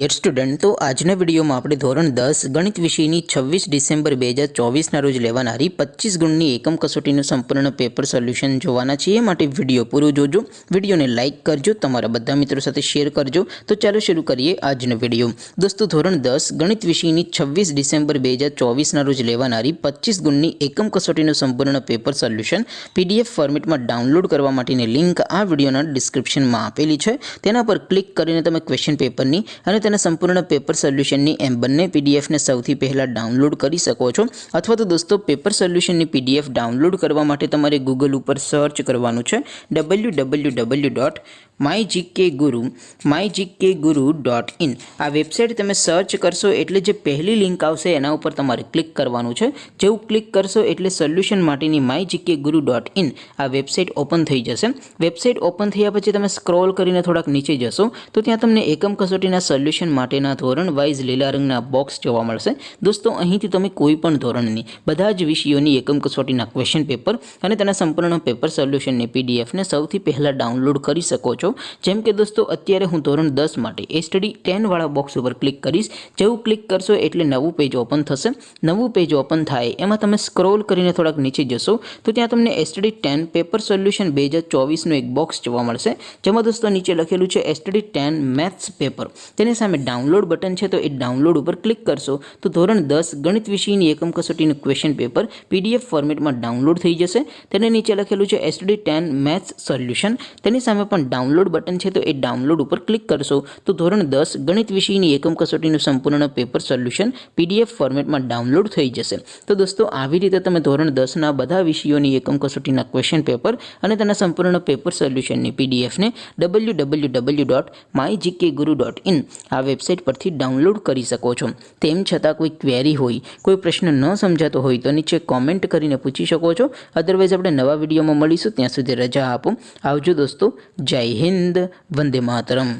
Student तो आजना video में आपणे धोरण 10 गणित विषयनी 26 डिसेम्बर 2024 रोज लेवानारी 25 गुणनी एकम कसोटीनुं संपूर्ण पेपर सोल्यूशन जोवाना छीए। माटे विडियो पूरो जोजो, विडियो ने लाइक करजो, तमारा बधा मित्रों साथे शेर करजो। तो चलो शुरू करिए आजनो विडियो। दोस्तों धोरण 10 गणित विषयनी 26 डिसेम्बर 2024 रोज लेवानारी 25 गुणनी एकम कसोटीनुं संपूर्ण पेपर सोल्यूशन पीडीएफ फॉर्मेट में डाउनलॉड करवा माटेनी लिंक आ विडियोना डिस्क्रिप्शन में आपेली छे। तेना पर क्लिक करीने तमे क्वेश्चन पेपरनी अने तेना संपूर्ण पेपर सोल्यूशननी एम बंने पीडीएफ ने सौथी पहला डाउनलॉड करी सको छो। अथवा तो दोस्तों पेपर सोल्यूशननी पीडीएफ डाउनलॉड करवा माटे तमारे गूगल पर सर्च करवानुं छे www.mygkguru.in। आ वेबसाइट तमे सर्च करशो एटले जे पहली लिंक आवशे एना उपर तमारे क्लिक करवानुं छे। जेवुं क्लिक करशो एटले सोल्यूशन माटेनी mygkguru.in आ वेबसाइट ओपन थई जशे। वेबसाइट ओपन थया पछी तमे स्क्रॉल करीने थोड़ाक नीचे जशो तो त्यां तमने एकम कसोटीना सोल्यूशन माटेना धोरण वाइज लीला रंगना बॉक्स जोवा मळशे। दोस्तों અહીંથી તમે કોઈ પણ ધોરણની બધા જ વિષયોની એકમ કસોટીના ક્વેશ્ચન પેપર અને તેના સંપૂર્ણ પેપર સોલ્યુશનની પીડીએફ ને સૌથી પહેલા ડાઉનલોડ કરી શકો છો। જેમ કે દોસ્તો અત્યારે હું ધોરણ 10 માટે એ સ્ટડી 10 વાળા બોક્સ ઉપર ક્લિક કરીશ। જેવું ક્લિક કરશો એટલે નવું પેજ ઓપન થશે। નવું પેજ ઓપન થાય એમાં તમે સ્ક્રોલ કરીને થોડાક નીચે જશો તો ત્યાં તમને એસટીડી 10 પેપર સોલ્યુશન 2024 નું એક બોક્સ જોવા મળશે। જેમાં दोस्तों नीचे लखेलू है एसटीडी 10 मैथ्स पेपर। तेने सामे डाउनलॉड बटन है तो ये डाउनलॉड पर क्लिक करशो तो धोरण 10 गणित विषयनी एकम कसोटीनुं क्वेश्चन पेपर पीडीएफ फॉर्मेट में डाउनलॉड थई जशे। तेने नीचे लखेलू है एसटीडी 10 मैथ्स सोल्यूशन। तेनी सामे पण डाउनलॉड बटन है तो ये डाउनलॉड पर क्लिक करशो तो धोरण 10 गणित विषयनी एकम कसोटीनुं संपूर्ण पेपर सोल्यूशन पीडीएफ फॉर्मेट में डाउनलॉड थई जशे। तो दोस्तों આવી રીતે તમે ધોરણ 10 ના બધા વિષયોની એકમ કસોટીના ક્વેશ્ચન પેપર અને તેના સંપૂર્ણ પેપર સોલ્યુશનની પીડીએફ ને www.mygkguru.in આ વેબસાઇટ પરથી ડાઉનલોડ કરી શકો છો। તેમ છતાં કોઈ ક્વેરી હોય, કોઈ પ્રશ્ન ન સમજાતો હોય તો નીચે કોમેન્ટ કરીને પૂછી શકો છો। અધરવાઇઝ આપણે નવા વિડીયોમાં મળીશું, ત્યાં સુધી રજા આપો। આવજો દોસ્તો, જય હિન્દ, વંદે માતરમ।